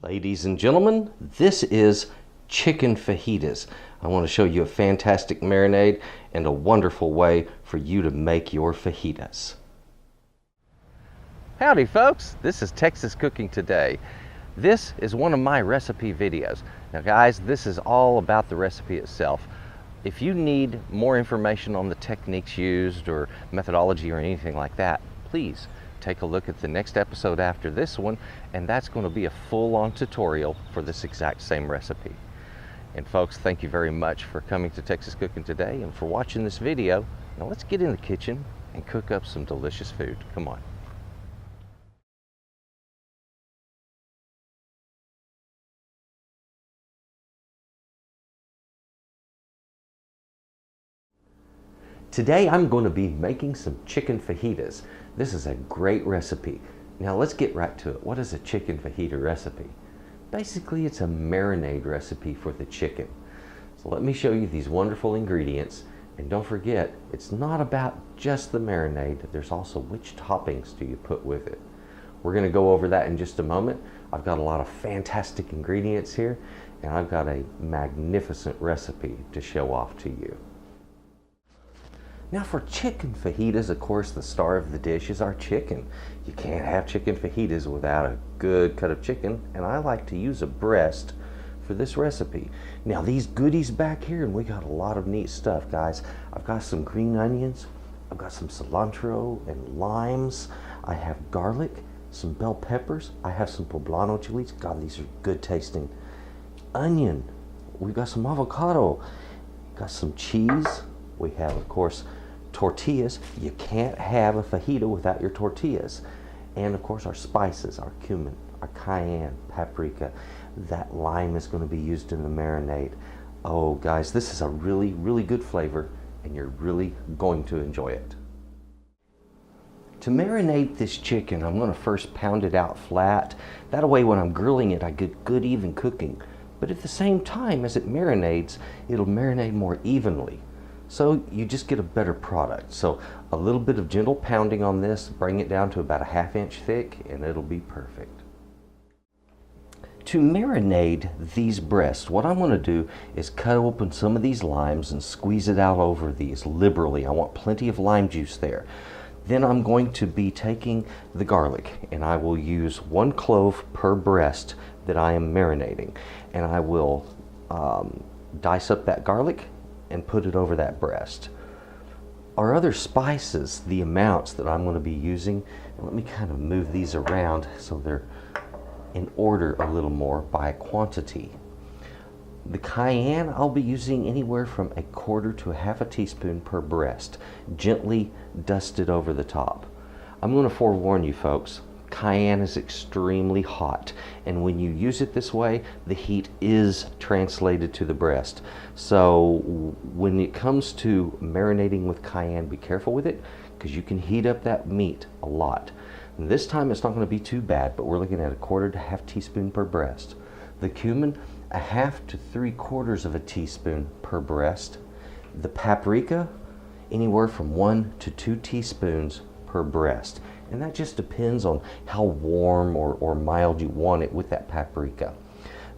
Ladies and gentlemen, this is chicken fajitas. I want to show you a fantastic marinade and a wonderful way for you to make your fajitas. Howdy folks, this is Texas Cooking Today. This is one of my recipe videos. Now guys, this is all about the recipe itself. If you need more information on the techniques used or methodology or anything like that, please take a look at the next episode after this one, and that's going to be a full-on tutorial for this exact same recipe. And folks, thank you very much for coming to Texas Cooking Today and for watching this video. Now let's get in the kitchen and cook up some delicious food. Come on. Today I'm going to be making some chicken fajitas. This is a great recipe. Now let's get right to it. What is a chicken fajita recipe? Basically it's a marinade recipe for the chicken. So let me show you these wonderful ingredients, and don't forget, it's not about just the marinade. There's also which toppings do you put with it. We're going to go over that in just a moment. I've got a lot of fantastic ingredients here, and I've got a magnificent recipe to show off to you. Now for chicken fajitas, of course, the star of the dish is our chicken. You can't have chicken fajitas without a good cut of chicken, and I like to use a breast for this recipe. Now these goodies back here, and we got a lot of neat stuff, guys. I've got some green onions, I've got some cilantro and limes, I have garlic, some bell peppers, I have some poblano chilies. God, these are good tasting. Onion, we've got some avocado, got some cheese, we have, of course, tortillas. You can't have a fajita without your tortillas. And of course our spices, our cumin, our cayenne, paprika. That lime is going to be used in the marinade. Oh guys, this is a really, really good flavor, and you're really going to enjoy it. To marinate this chicken, I'm going to first pound it out flat. That way when I'm grilling it, I get good even cooking. But at the same time, as it marinates, it'll marinate more evenly. So you just get a better product. So a little bit of gentle pounding on this, bring it down to about a ½ inch thick, and it'll be perfect. To marinate these breasts, what I'm going to do is cut open some of these limes and squeeze it out over these liberally. I want plenty of lime juice there. Then I'm going to be taking the garlic, and I will use 1 clove per breast that I am marinating. And I will dice up that garlic and put it over that breast. Our other spices, the amounts that I'm going to be using, and let me kind of move these around so they're in order a little more by quantity. The cayenne, I'll be using anywhere from 1/4 to 1/2 teaspoon per breast, gently dusted over the top. I'm going to forewarn you folks, cayenne is extremely hot, and when you use it this way, the heat is translated to the breast. So when it comes to marinating with cayenne, be careful with it, because you can heat up that meat a lot. And this time it's not going to be too bad, but we're looking at 1/4 to 1/2 teaspoon per breast. The cumin, 1/2 to 3/4 teaspoon per breast. The paprika, anywhere from 1 to 2 teaspoons per breast. And that just depends on how warm or mild you want it with that paprika.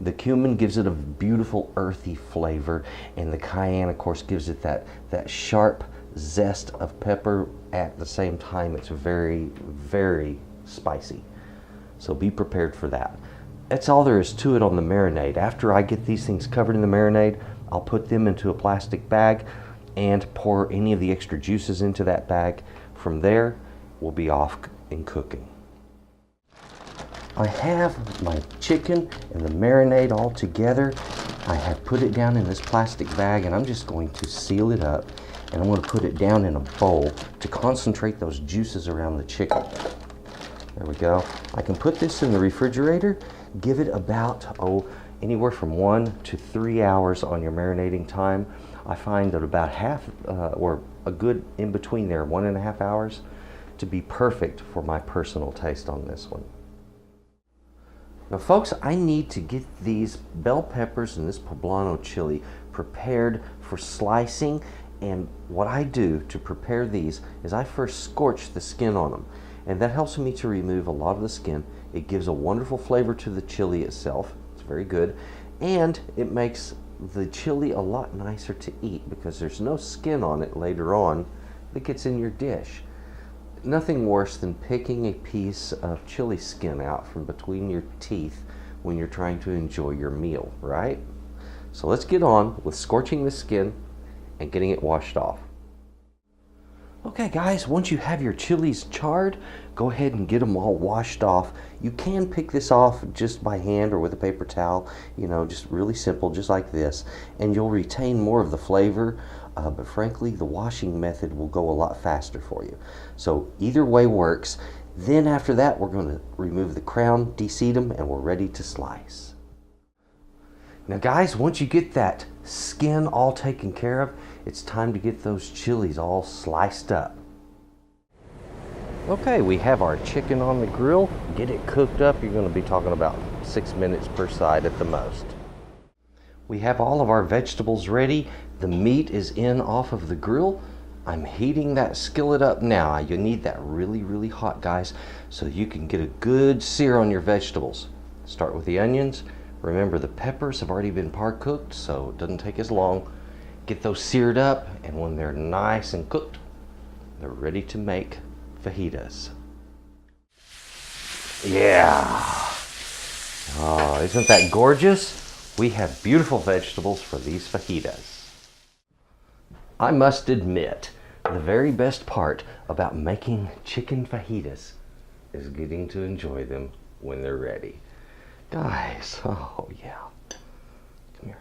The cumin gives it a beautiful earthy flavor, and the cayenne, of course, gives it that sharp zest of pepper. At the same time, it's very, very spicy. So be prepared for that. That's all there is to it on the marinade. After I get these things covered in the marinade, I'll put them into a plastic bag and pour any of the extra juices into that bag. From there, we'll be off and cooking. I have my chicken and the marinade all together. I have put it down in this plastic bag, and I'm just going to seal it up, and I'm going to put it down in a bowl to concentrate those juices around the chicken. There we go. I can put this in the refrigerator, give it about anywhere from 1 to 3 hours on your marinating time. I find that about or a good in between there, 1.5 hours, to be perfect for my personal taste on this one. Now folks, I need to get these bell peppers and this poblano chili prepared for slicing, and what I do to prepare these is I first scorch the skin on them, and that helps me to remove a lot of the skin It gives a wonderful flavor to the chili itself. It's very good. And it makes the chili a lot nicer to eat because there's no skin on it later on that gets in your dish. Nothing worse than picking a piece of chili skin out from between your teeth when you're trying to enjoy your meal, right? So let's get on with scorching the skin and getting it washed off. Okay guys, once you have your chilies charred, go ahead and get them all washed off. You can pick this off just by hand or with a paper towel, you know, just really simple, just like this, and you'll retain more of the flavor, but frankly, the washing method will go a lot faster for you. So either way works. Then after that, we're going to remove the crown, de-seed them, and we're ready to slice. Now guys, once you get that skin all taken care of, it's time to get those chilies all sliced up. Okay, we have our chicken on the grill. Get it cooked up. You're going to be talking about 6 minutes per side at the most. We have all of our vegetables ready. The meat is in off of the grill. I'm heating that skillet up now. You need that really, really hot, guys, so you can get a good sear on your vegetables. Start with the onions. Remember, the peppers have already been par cooked, so it doesn't take as long. Get those seared up, and when they're nice and cooked, they're ready to make fajitas. Yeah. Oh, isn't that gorgeous? We have beautiful vegetables for these fajitas. I must admit, the very best part about making chicken fajitas is getting to enjoy them when they're ready. Guys, oh yeah. Come here.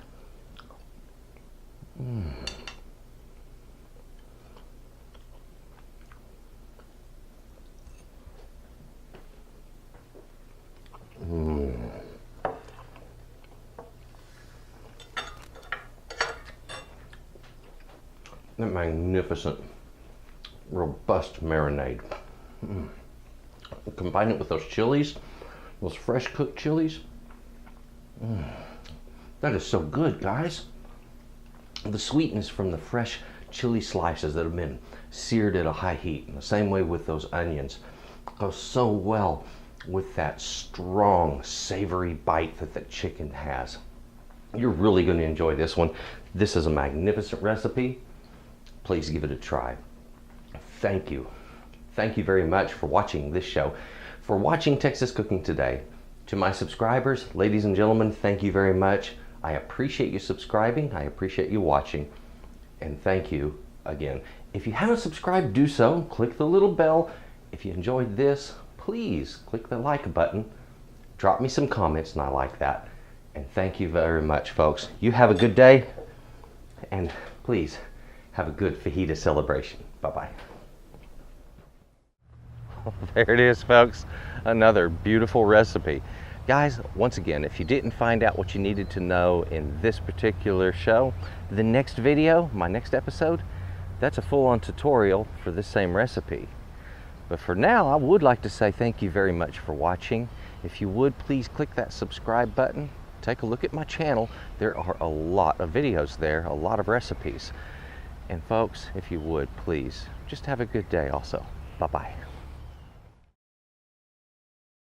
That magnificent, robust marinade. Combine it with those chilies, those fresh cooked chilies. That is so good, guys. The sweetness from the fresh chili slices that have been seared at a high heat, and the same way with those onions, goes so well with that strong, savory bite that the chicken has. You're really going to enjoy this one. This is a magnificent recipe. Please give it a try. Thank you. Thank you very much for watching this show, for watching Texas Cooking Today. To my subscribers, ladies and gentlemen, thank you very much. I appreciate you subscribing. I appreciate you watching. And thank you again. If you haven't subscribed, do so. Click the little bell. If you enjoyed this, please click the like button. Drop me some comments, and I like that. And thank you very much, folks. You have a good day. And please have a good fajita celebration. Bye-bye. There it is, folks. Another beautiful recipe. Guys, once again, if you didn't find out what you needed to know in this particular show, the next video, my next episode, that's a full-on tutorial for this same recipe. But for now, I would like to say thank you very much for watching. If you would, please click that subscribe button. Take a look at my channel. There are a lot of videos there, a lot of recipes. And folks, if you would, please, just have a good day also. Bye-bye.